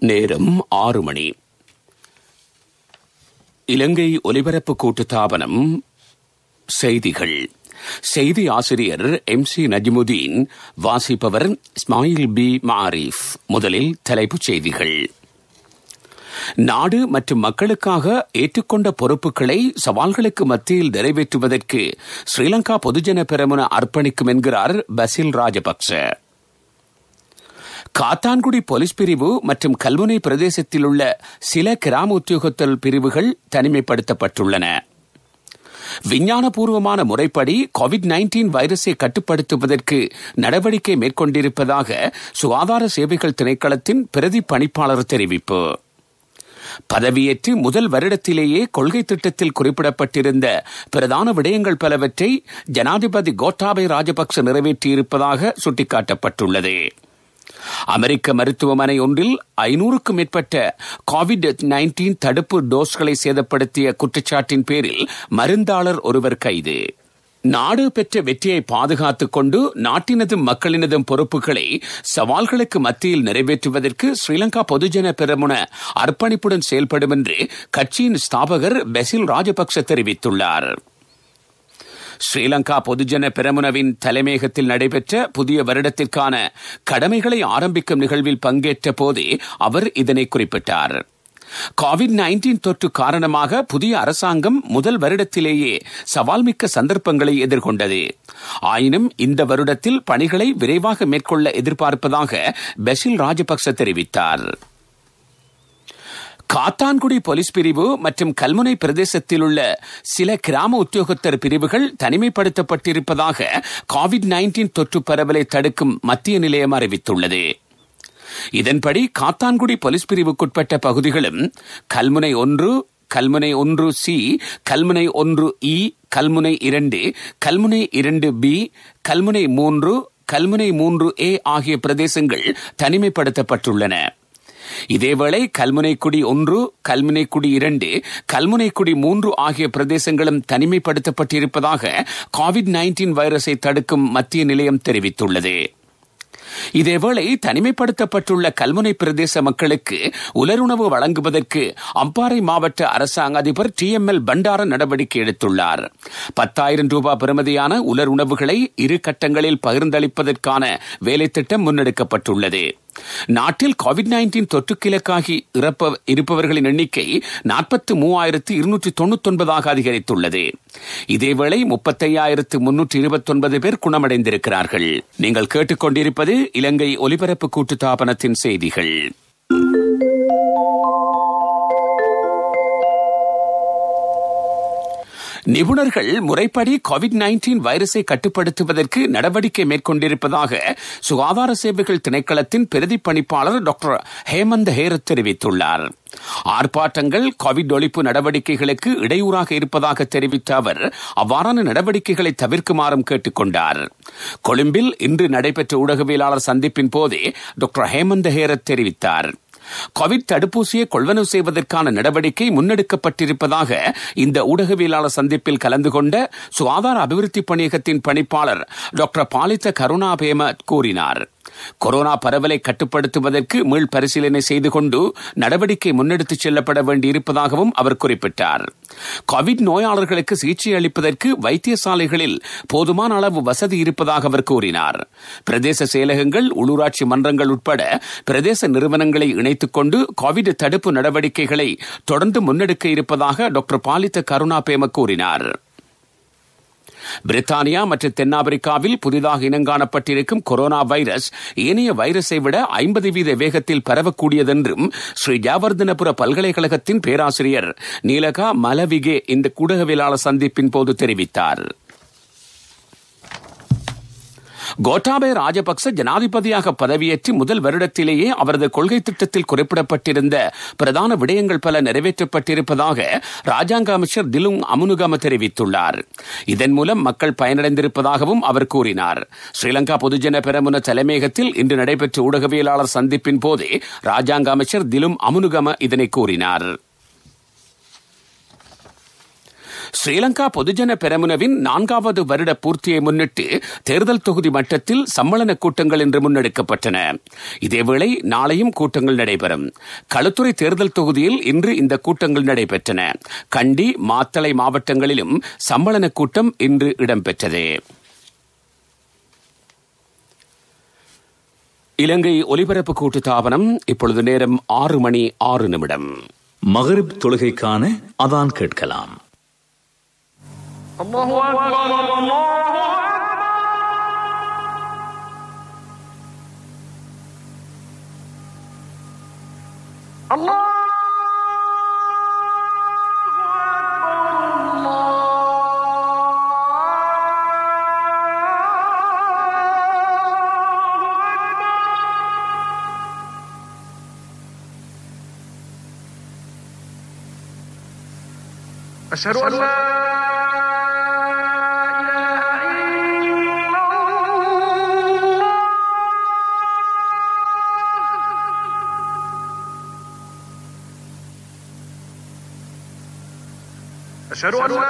நேரம் 6 மணி. இலங்கை ஒலிபரப்பு கூட்டுத்தாபனம் செய்திகள். செய்தி ஆசிரியர் MC நஜ்முதீன். வாசிப்பவர் இஸ்மாயில் பி மாரிஃப். முதலில் தலைப்புச் செய்திகள். நாடு மற்றும் மக்களுக்காக ஏற்றுக்கொண்ட பொறுப்புகளை சவால்களுக்கு மத்தியில் நிறைவேற்றுவதற்கு ஸ்ரீலங்கா பொதுஜன பெரமுன அர்ப்பணிக்கும் என்கிறார் பசில் ராஜபக்ச. காத்தான்குடி போலீஸ் பிரிவு மற்றும் கல்முனை பிரதேசத்தில் உள்ள சில கிராம உத்தியோகத்தல் பிரிவுகள் தனிமைப்படுத்தப்பட்டுள்ளன. விஞ்ஞானபூர்வமான முறைப்படி COVID-19 வைரஸை கட்டுப்படுத்துவதற்கு நடவடிக்கை மேற்கொண்டிருப்பதாக சுகாதார சேவைகள் திணைக்களத்தின் பிரதி பணிப்பாளர் தெரிவிப்பு. பதவியேற்று முதல் வருடத்திலேயே கொள்கை திட்டத்தில் குறிப்பிடப்பட்டிருந்த பிரதான விடயங்கள் பலவற்றை ஜனாதிபதி கோட்டாபய ராஜபக்ச நிறைவேற்றியிருப்பதாக சுட்டிக்காட்டப்பட்டுள்ளது. அமெரிக்க மருத்துவமனை ஒன்றில் 500க்கும் மேற்பட்ட COVID-19 தடுப்பு டோஸ்களை சேதப்படுத்திய குற்றச்சாட்டின் பேரில் மருந்தாளர் ஒருவர் கைது. நாடு பெற்ற வெற்றியை பாதுகாத்துக் கொண்டு நாட்டினதும் மக்களினதும் பொறுப்புகளை சவால்களுக்கு மத்தியில் நிறைவேற்றுவதற்கு ஸ்ரீலங்கா பொதுஜன பெரமுன அர்ப்பணிப்புடன் செயல்படும் என்று கட்சியின் ஸ்தாபகர் பசில் ராஜபக்ச தெரிவித்துள்ளார். ஸ்ரீலங்கா பொதுஜன பெரமுனவின் தலைமையகத்தில் நடைபெற்ற புதிய வருடத்திற்கான கடமைகளை ஆரம்பிக்கும் நிகழ்வில் பங்கேற்ற போதே அவர் இதனை குறிப்பிட்டார். COVID-19 தொற்று காரணமாக புதிய அரசாங்கம் முதல் வருடத்திலேயே சவால்மிக்க சந்தர்ப்பங்களை எதிர்கொண்டது. ஆயினும் இந்த வருடத்தில் பணிகளை விரைவாக மேற்கொள்ள எதிர்பார்ப்பதாக பசில் ராஜபக்ச தெரிவித்தார். காத்தான்குடி போலீஸ் பிரிவு மற்றும் கல்முனை பிரதேசத்தில் உள்ள சில கிராம உத்தியோகத்தர் பிரிவுகள் தனிமைப்படுத்தப்பட்டிருப்பதாக COVID-19 தொற்று பரவலை தடுக்கும் மத்திய நிலையம் அறிவித்துள்ளது. இதன்படி காத்தான்குடி போலீஸ் பிரிவுக்குட்பட்ட பகுதிகளும் Kalmunai 1, Kalmunai 1C, Kalmunai 1E, Kalmunai 2, Kalmunai 2B, Kalmunai 3, Kalmunai 3A ஆகிய பிரதேசங்கள் தனிமைப்படுத்தப்பட்டுள்ளன. இதேவேளை கல்முனைக்குடி 1, கல்முனைக்குடி 2, கல்முனைக்குடி 3 ஆகிய பிரதேசங்களும் தனிமைப்படுத்தப்பட்டிருப்பதாக COVID-19 வைரஸை தடுக்கும் மத்திய நிலையம் தெரிவித்துள்ளது. இதேவேளை தனிமைப்படுத்தப்பட்டுள்ள கல்முனை பிரதேச மக்களுக்கு உலருணவு வழங்குவதற்கு அம்பாறை மாவட்ட அரசாங்க அதிபர் TML பண்டார நடவடிக்கை எடுத்துள்ளார். 10,000 ரூபாய் பெறுமதியான உலர் உணவுகளை 2 கட்டங்களில் பகிர்ந்தளிப்பதற்கான வேலைத்திட்டம் முன்னெடுக்கப்பட்டுள்ளது. நாட்டில் COVID-19 தொற்றுக்கிழக்காகி இருப்பவர்களின் எண்ணிக்கை 43,299 அதிகரித்துள்ளது. இதேவேளை 35,329 பேர் குணமடைந்திருக்கிறார்கள். நீங்கள் கேட்டுக்கொண்டிருப்பது இலங்கை ஒலிபரப்பு கூட்டுத்தாபனத்தின் செய்திகள். நிபுணர்கள் முறைப்படி COVID-19 வைரஸை கட்டுப்படுத்துவதற்கு நடவடிக்கை மேற்கொண்டிருப்பதாக சுகாதார சேவைகள் திணைக்களத்தின் பிரதி பணிப்பாளர் டாக்டர் ஹேமந்த் ஹேரத் தெரிவித்துள்ளார். ஆர்ப்பாட்டங்கள் கோவிட் ஒழிப்பு நடவடிக்கைகளுக்கு இடையூறாக இருப்பதாக தெரிவித்த அவர் அவ்வாறான நடவடிக்கைகளை தவிர்க்குமாறும் கேட்டுக் கொண்டார். கொழும்பில் இன்று நடைபெற்ற ஊடகவியலாளர் சந்திப்பின் போதே டாக்டர் ஹேமந்த் ஹேரத் தெரிவித்தார். கோவிட் தடுப்பூசியை கொள்வனவு செய்வதற்கான நடவடிக்கை முன்னெடுக்கப்பட்டிருப்பதாக இந்த ஊடகவியலாளர் சந்திப்பில் கலந்து கொண்ட சுகாதார அபிவிருத்தி பணியகத்தின் பணிப்பாளர் டாக்டர் பாலித்த கருணாபேம கூறினார். கொரோனா பரவலை கட்டுப்படுத்துவதற்கு மீள் பரிசீலனை செய்து கொண்டு நடவடிக்கை முன்னெடுத்துச் செல்லப்பட வேண்டியிருப்பதாகவும் அவர் குறிப்பிட்டார். கோவிட் நோயாளர்களுக்கு சிகிச்சை அளிப்பதற்கு வைத்தியசாலைகளில் போதுமான அளவு வசதி இருப்பதாக அவர் கூறினார். பிரதேச செயலகங்கள், உள்ளூராட்சி மன்றங்கள் உட்பட பிரதேச நிறுவனங்களை இணைத்துக் கொண்டு கோவிட் தடுப்பு நடவடிக்கைகளை தொடர்ந்து முன்னெடுக்க இருப்பதாக டாக்டர் பாலித்த கருணாபேம கூறினார். பிரித்தானியா மற்றும் தென்னாப்பிரிக்காவில் புதிதாக இனங்காணப்பட்டிருக்கும் கொரோனா வைரஸ் ஏனைய வைரஸை விட 50% வேகத்தில் பரவக்கூடியதென்றும் ஸ்ரீ ஜாவர்தனபுர பல்கலைக்கழகத்தின் பேராசிரியர் நீலகா மலவிகே இந்த ஊடகவியலாளர் சந்திப்பின் போது தெரிவித்தார். கோட்டாபய ராஜபக்ச ஜனாதிபதியாக பதவியேற்று முதல் வருடத்திலேயே அவரது கொள்கை திட்டத்தில் குறிப்பிடப்பட்டிருந்த பிரதான விடயங்கள் பல நிறைவேற்றப்பட்டிருப்பதாக ராஜாங்க அமைச்சர் திலும் அமுனுகம தெரிவித்துள்ளார். இதன் மூலம் மக்கள் பயனடைந்திருப்பதாகவும் அவர் கூறினார். ஸ்ரீலங்கா பொதுஜன பெரமுன தலைமையகத்தில் இன்று நடைபெற்ற ஊடகவியலாளர் சந்திப்பின் போதே ராஜாங்க அமைச்சர் திலும் அமுனுகம இதனை கூறினார். ஸ்ரீலங்கா பொதுஜன பெரமுனவின் 4வது வருட பூர்த்தியை முன்னிட்டு தேர்தல் தொகுதி மட்டத்தில் சம்மேளன கூட்டங்கள் இன்று முன்னெடுக்கப்பட்டன. இதேவேளை நாளையும் கூட்டங்கள் நடைபெறும். களுத்துறை தேர்தல் தொகுதியில் இன்று இந்த கூட்டங்கள் நடைபெற்றன. கண்டி, மாத்தளை மாவட்டங்களிலும் சம்மேளன கூட்டம் இன்று இடம்பெற்றது. இலங்கை ஒலிபரப்பு கூட்டுத்தாபனம். இப்பொழுது நேரம் 6:06. மகரிப் தொழுகைக்கான அதான் கேட்கலாம். அல்லாஹு அக்பர், அல்லாஹு அக்பர், அல்லாஹ் أشهد أن لا إله إلا الله أشهد أن لا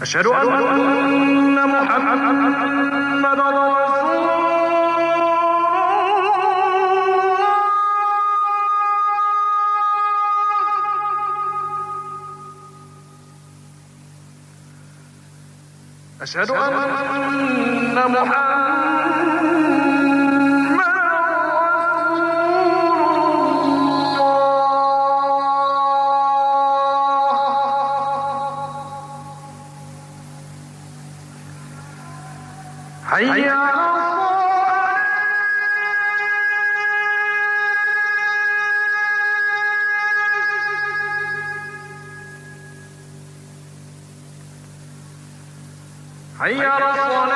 أشهد أن محمدًا رسول الله أشهد أن حي على الصلاة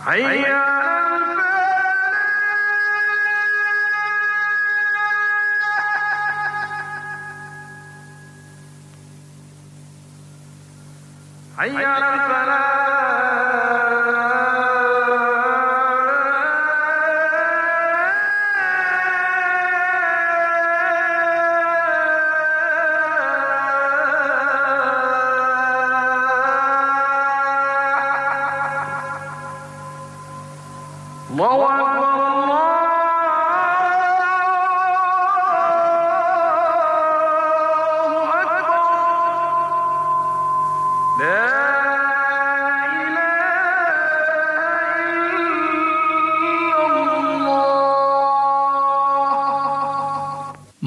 حي على الصلاة حي على الفلاح الله أكبر الله أكبر لا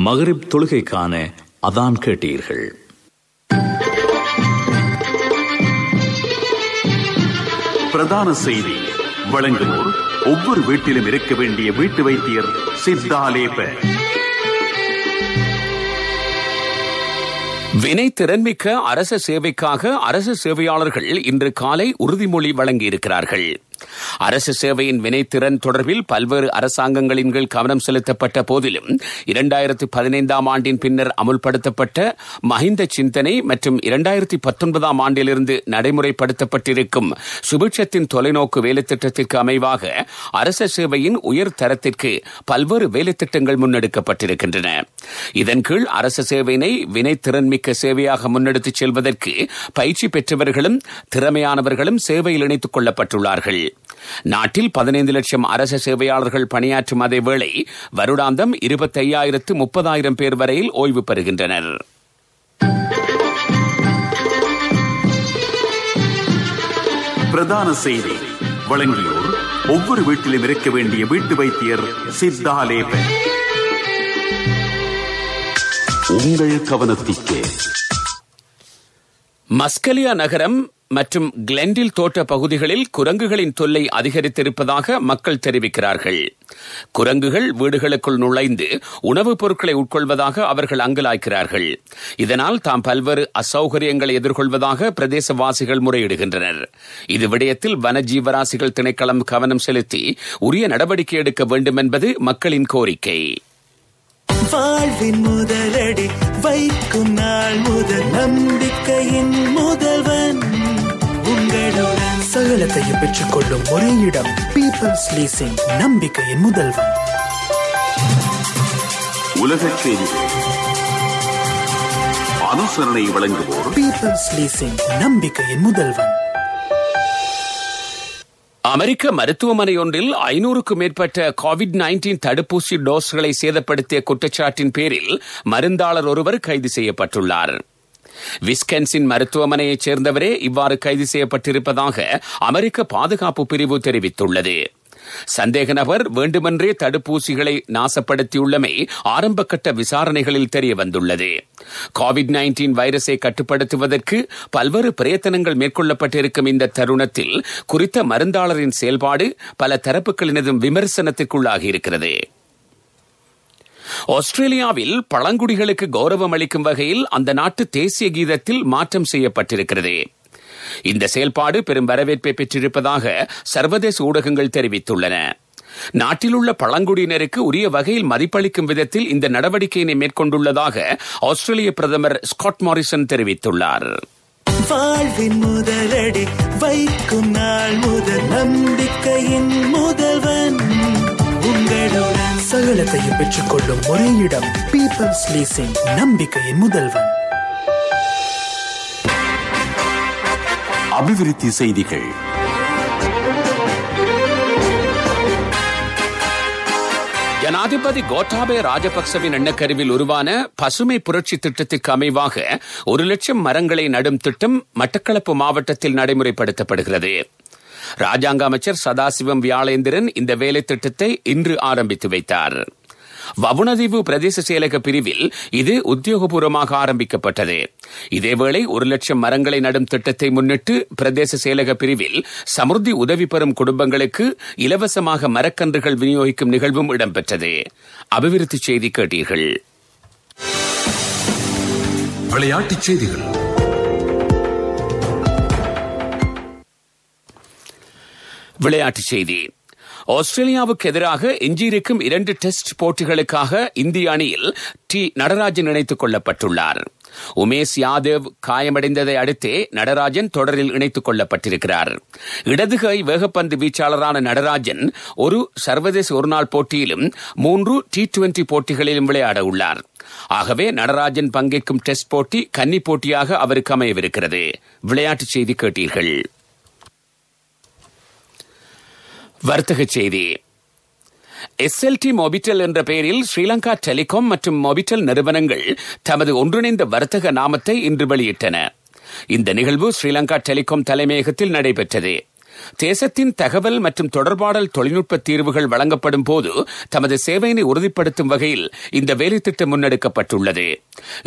மகரிப் தொழுகைக்கான அதான் கேட்டீர்கள். பிரதான செய்தி வழங்குவோர் ஒவ்வொரு வீட்டிலும் இருக்க வேண்டிய வீட்டு வைத்தியர் சித்தாலேப. வினை திறன்மிக்க அரச சேவைக்காக அரசு சேவையாளர்கள் இன்று காலை உறுதிமொழி வழங்கியிருக்கிறார்கள். அரசு சேவையின் வினைத்திறன் தொடர்பில் பல்வேறு அரசாங்கங்களின் கீழ் கவனம் செலுத்தப்பட்ட போதிலும் 2015 ஆண்டின் பின்னர் அமுல்படுத்தப்பட்ட மஹிந்த சிந்தனை மற்றும் 2019 ஆண்டிலிருந்து நடைமுறைப்படுத்தப்பட்டிருக்கும் சுபிட்சத்தின் தொலைநோக்கு வேலைத்திட்டத்திற்கு அமைவாக அரசு சேவையின் உயர் தரத்திற்கு பல்வேறு வேலைத்திட்டங்கள் முன்னெடுக்கப்பட்டிருக்கின்றன. இதன் கீழ் அரசு சேவையினை வினைத்திறன்மிக்க சேவையாக முன்னெடுத்துச் செல்வதற்கு பயிற்சி பெற்றவர்களும் திறமையானவர்களும் சேவையில் இணைத்துக் கொள்ளப்பட்டுள்ளார்கள். நாட்டில் 15 லட்சம் அரசு சேவையாளர்கள் பணியாற்றும் அதே வேளை வருடாந்தம் 25,000-30,000 பேர் வரையில் ஓய்வு பெறுகின்றனர். பிரதான செய்தி வழங்கியோர் ஒவ்வொரு வீட்டிலும் இருக்க வேண்டிய வீட்டு வைத்தியர் சித்தாலேப. உங்கள் கவனத்திற்கு மஸ்கலியா நகரம் மற்றும் கிளெண்டில் தோட்ட பகுதிகளில் குரங்குகளின் தொல்லை அதிகரித்திருப்பதாக மக்கள் தெரிவிக்கிறார்கள். குரங்குகள் வீடுகளுக்குள் நுழைந்து உணவுப் பொருட்களை உட்கொள்வதாக அவர்கள் அங்கலாய்க்கிறார்கள். இதனால் தாம் பல்வேறு அசௌகரியங்களை எதிர்கொள்வதாக பிரதேசவாசிகள் முறையிடுகின்றனர். இது விடயத்தில் வனஜீவராசிகள் திணைக்களம் கவனம் செலுத்தி உரிய நடவடிக்கை எடுக்க வேண்டும் என்பது மக்களின் கோரிக்கை. வாழ்வின் முதலடி வைக்கும் நாள் முதல் நம்பிக்கையின் முதல்வன் உங்களுடன் சகலத்தையும் பெற்றுக்கொள்ளும் ஒரே இடம் பீப்பிள்ஸ் லீசிங், நம்பிக்கையின் முதல்வன். உலகச் செய்திகள் அனுசரணை வழங்குவோர் பீப்பிள்ஸ் லீசிங், நம்பிக்கையின் முதல்வன். அமெரிக்க மருத்துவமனை ஒன்றில் 500க்கும் மேற்பட்ட கோவிட்-19 தடுப்பூசி டோஸ்களை சேதப்படுத்திய குற்றச்சாட்டின் பேரில் மருந்தாளர் ஒருவர் கைது செய்யப்பட்டுள்ளார். விஸ்கன்சின் மருத்துவமனையைச் சேர்ந்தவரே இவ்வாறு கைது செய்யப்பட்டிருப்பதாக அமெரிக்க பாதுகாப்பு பிரிவு தெரிவித்துள்ளது. சந்தேக நபர் வேண்டுமென்றே தடுப்பூசிகளை நாசப்படுத்தியுள்ளமை ஆரம்பகட்ட விசாரணைகளில் தெரியவந்துள்ளது. கோவிட்-19 வைரஸை கட்டுப்படுத்துவதற்கு பல்வேறு பிரயத்தனங்கள் மேற்கொள்ளப்பட்டிருக்கும் இந்த தருணத்தில் குறித்த மருந்தாளரின் செயல்பாடு பல தரப்புகளினதும் விமர்சனத்திற்குள்ளாகியிருக்கிறது. ஆஸ்திரேலியாவில் பழங்குடிகளுக்கு கௌரவம் அளிக்கும் வகையில் அந்த நாட்டு தேசிய கீதத்தில் மாற்றம் செய்யப்பட்டிருக்கிறது. இந்த செயல்பாடு பெரும் வரவேற்பை பெற்றிருப்பதாக சர்வதேச ஊடகங்கள் தெரிவித்துள்ளன. நாட்டில் உள்ள பழங்குடியினருக்கு உரிய வகையில் மதிப்பளிக்கும் விதத்தில் இந்த நடவடிக்கையினை மேற்கொண்டுள்ளதாக ஆஸ்திரேலிய பிரதமர் ஸ்காட் மாரிசன் தெரிவித்துள்ளார். வாழ்வின் முதலடி வைக்கும் நாள் முதல் நம்பிக்கையின் முதல்வன் உங்களுடன் சகலத்தையும் பெற்றுக்கொள்ளும் ஒரே இடம் பீப்பிள்ஸ் லீசிங், நம்பிக்கையின் முதல்வன். அபிவிருத்தி செய்திகள். ஜனாதிபதி கோட்டாபய ராஜபக்சவின் எண்ணக்கருவில் உருவான பசுமை புரட்சி திட்டத்திற்கு அமைவாக 1 லட்சம் மரங்களை நடும் திட்டம் மட்டக்களப்பு மாவட்டத்தில் நடைமுறைப்படுத்தப்படுகிறது. ராஜாங்க அமைச்சர் சதாசிவம் வியாழேந்திரன் இந்த வேலை திட்டத்தை இன்று ஆரம்பித்து வைத்தார். வவுணதீவு பிரதேச செயலக பிரிவில் இது உத்தியோகபூர்வமாக ஆரம்பிக்கப்பட்டது. இதேவேளை 1 லட்சம் மரங்களை நடும் திட்டத்தை முன்னிட்டு பிரதேச செயலக பிரிவில் சமுர்த்தி உதவி பெறும் குடும்பங்களுக்கு இலவசமாக மரக்கன்றுகள் விநியோகிக்கும் நிகழ்வும் இடம்பெற்றது. அபிவிருத்தி செய்தி கேட்டீர்கள். விளையாட்டுச் செய்திகள். விளையாட்டுச் செய்தி. ஆஸ்திரேலியாவுக்கு எதிராக எஞ்சியிருக்கும் 2 டெஸ்ட் போட்டிகளுக்காக இந்திய அணியில் நடராஜன் இணைத்துக் கொள்ளப்பட்டுள்ளார். உமேஷ் யாதவ் காயமடைந்ததை அடுத்தே நடராஜன் தொடரில் இணைத்துக் கொள்ளப்பட்டிருக்கிறார். இடதுகை வேகப்பந்து வீச்சாளரான நடராஜன் ஒரு சர்வதேச ஒருநாள் போட்டியிலும் 3 T20 போட்டிகளிலும் விளையாட உள்ளார். ஆகவே நடராஜன் பங்கேற்கும் டெஸ்ட் போட்டி கன்னி போட்டியாக அவருக்கு அமையவிருக்கிறது. விளையாட்டுச் செய்தி கேட்டீர்கள். வர்த்தகச் செய்தி. SLT மொபிட்டல் என்ற பெயரில் ஸ்ரீலங்கா டெலிகாம் மற்றும் மொபிட்டல் நிறுவனங்கள் தமது ஒன்றிணைந்த வர்த்தக நாமத்தை இன்று வெளியிட்டன. இந்த நிகழ்வு ஸ்ரீலங்கா டெலிகாம் தலைமையகத்தில் நடைபெற்றது. தேசத்தின் தகவல் மற்றும் தொடர்பாடல் தொழில்நுட்ப தீர்வுகள் வழங்கப்படும் போது தமது சேவையினை உறுதிப்படுத்தும் வகையில் இந்த வேலைத்திட்டம் முன்னெடுக்கப்பட்டுள்ளது.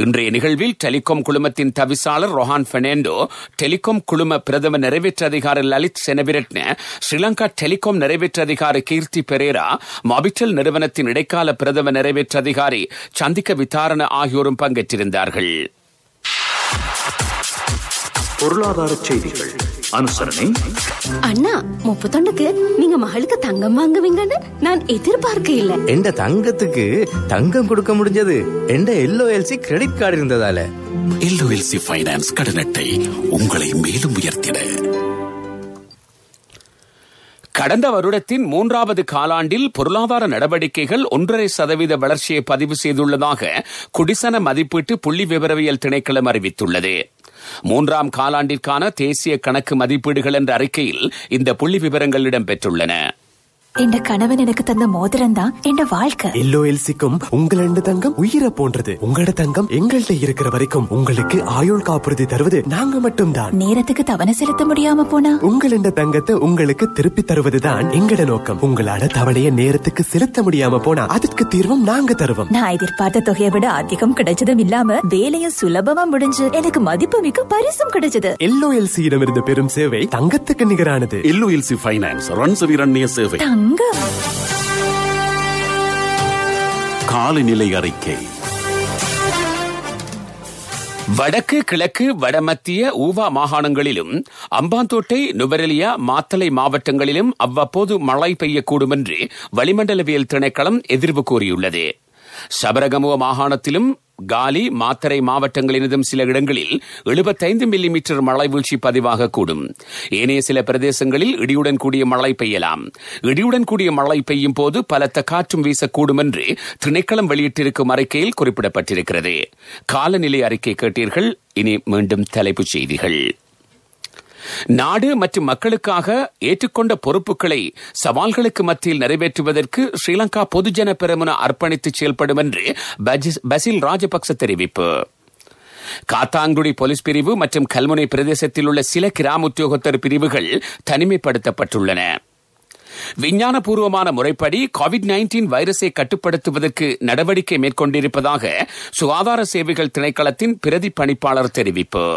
இன்றைய நிகழ்வில் டெலிகாம் குழுமத்தின் தவிசாளர் ரொஹான் பெர்னாண்டோ, டெலிகாம் குழும பிரதம நிறைவேற்ற அதிகாரி லலித் செனவிரட்ன, ஸ்ரீலங்கா டெலிகாம் நிறைவேற்ற அதிகாரி கீர்த்தி பெரேரா, மொபிட்டல் நிறுவனத்தின் இடைக்கால பிரதம நிறைவேற்ற அதிகாரி சந்திக்க விதாரண ஆகியோரும் பங்கேற்றிருந்தார்கள். பொருளாதார செய்திகள் அனுசரணை. அண்ணா 31க்கு நீங்க மகளுக்கு தங்கம் வாங்குவீங்கன்னு நான் எதிர்பார்க்க இல்ல. எந்த தங்கத்துக்கு தங்கம் கொடுக்க முடிஞ்சது எந்த LOLC கிரெடிட் கார்டு இருந்ததால. LOLC ஃபைனான்ஸ் கடன் அட்டை உங்களை மேலும் உயர்த்திட. கடந்த வருடத்தின் 3வது காலாண்டில் பொருளாதார நடவடிக்கைகள் 1.5% வளர்ச்சியை பதிவு செய்துள்ளதாக குடிசன மதிப்பீட்டு புள்ளி விவரவியல் திணைக்களம் அறிவித்துள்ளது. 3ஆம் காலாண்டிற்கான தேசிய கணக்கு மதிப்பீடுகள் என்ற அறிக்கையில் இந்த புள்ளி விவரங்கள் இடம்பெற்றுள்ளன. என் கணவன் எனக்கு தந்த மோதிரம் தான் என் வாழ்க்கை. LOLCக்கும் உங்களோட தங்கம் உயிரை போன்றது. உங்களோட தங்கம் எங்கள்கிட்ட இருக்கிற வரைக்கும் உங்களுக்கு ஆயுள் காப்புறுதி தருவது நாங்க மட்டும்தான். நேரத்துக்கு தவணை செலுத்த முடியாம போனா உங்களோட தங்கத்தை உங்களுக்கு திருப்பி தருவதுதான் எங்கட நோக்கம். உங்களால தவணையை நேரத்துக்கு செலுத்த முடியாம போனா அதுக்கு தீர்வும் நாங்க தருவோம். நான் எதிர்பார்த்த தொகையை விட அதிகம் கிடைச்சதும் இல்லாம வேலையும் சுலபமா முடிஞ்சு எனக்கு மதிப்புமிக்க பரிசும் கிடைச்சது. LOLCயிடம் இருந்து பெறும் சேவை தங்கத்துக்கு நிகரானது. LOLC ஃபைனான்ஸ் ரன்சவிரண்ய சேவை. காலநிலை அறிக்கை. வடக்கு, கிழக்கு, வடமத்திய, ஊவா மாகாணங்களிலும் அம்பாந்தோட்டை, நுவரெலியா, மாத்தளை மாவட்டங்களிலும் அவ்வப்போது மழை பெய்யக்கூடும் என்று வளிமண்டலவியல் திணைக்களம் எதிர்வு கூறியுள்ளது. சபரகமுவ மாகாணத்திலும் காலி, மாத்தறை மாவட்டங்களிலும் சில இடங்களில் 75 மில்லிமீட்டர் மழை வீழ்ச்சி பதிவாகக்கூடும். ஏனைய சில பிரதேசங்களில் இடியுடன் கூடிய மழை பெய்யலாம். இடியுடன் கூடிய மழை பெய்யும் போது பலத்த காற்றும் வீசக்கூடும் என்று திணைக்களம் வெளியிட்டிருக்கும் அறிக்கையில் குறிப்பிடப்பட்டிருக்கிறது. காலநிலை அறிக்கை கேட்டீர்கள். இனி மீண்டும் தலைப்புச் செய்திகள். நாடு மற்றும் மக்களுக்காக ஏற்றுக்கொண்ட பொறுப்புகளை சவால்களுக்கு மத்தியில் நிறைவேற்றுவதற்கு ஸ்ரீலங்கா பொதுஜன பெரமுன அர்ப்பணித்து செயல்படும் என்று பசில் ராஜபக்ச தெரிவிப்பு. காத்தாங்குடி போலீஸ் பிரிவு மற்றும் கல்முனை பிரதேசத்தில் உள்ள சில கிராம உத்தியோகத்தர் பிரிவுகள் தனிமைப்படுத்தப்பட்டுள்ளன. விஞ்ஞானபூர்வமான முறைப்படி COVID-19 வைரஸை கட்டுப்படுத்துவதற்கு நடவடிக்கை மேற்கொண்டிருப்பதாக சுகாதார சேவைகள் திணைக்களத்தின் பிரதி பணிப்பாளர் தெரிவிப்பு.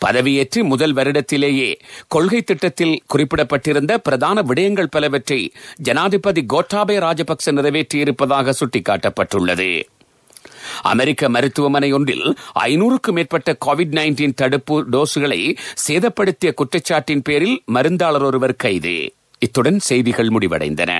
பதவியேற்று முதல் வருடத்திலேயே கொள்கை திட்டத்தில் குறிப்பிடப்பட்டிருந்த பிரதான விடயங்கள் பலவற்றை ஜனாதிபதி கோட்டாபய ராஜபக்ச நிறைவேற்றியிருப்பதாக சுட்டிக்காட்டப்பட்டுள்ளது. அமெரிக்க மருத்துவமனை ஒன்றில் 500க்கும் மேற்பட்ட COVID-19 தடுப்பு டோஸ்களை சேதப்படுத்திய குற்றச்சாட்டின் பேரில் மருந்தாளர் ஒருவர் கைது. இத்துடன் செய்திகள் முடிவடைந்தன.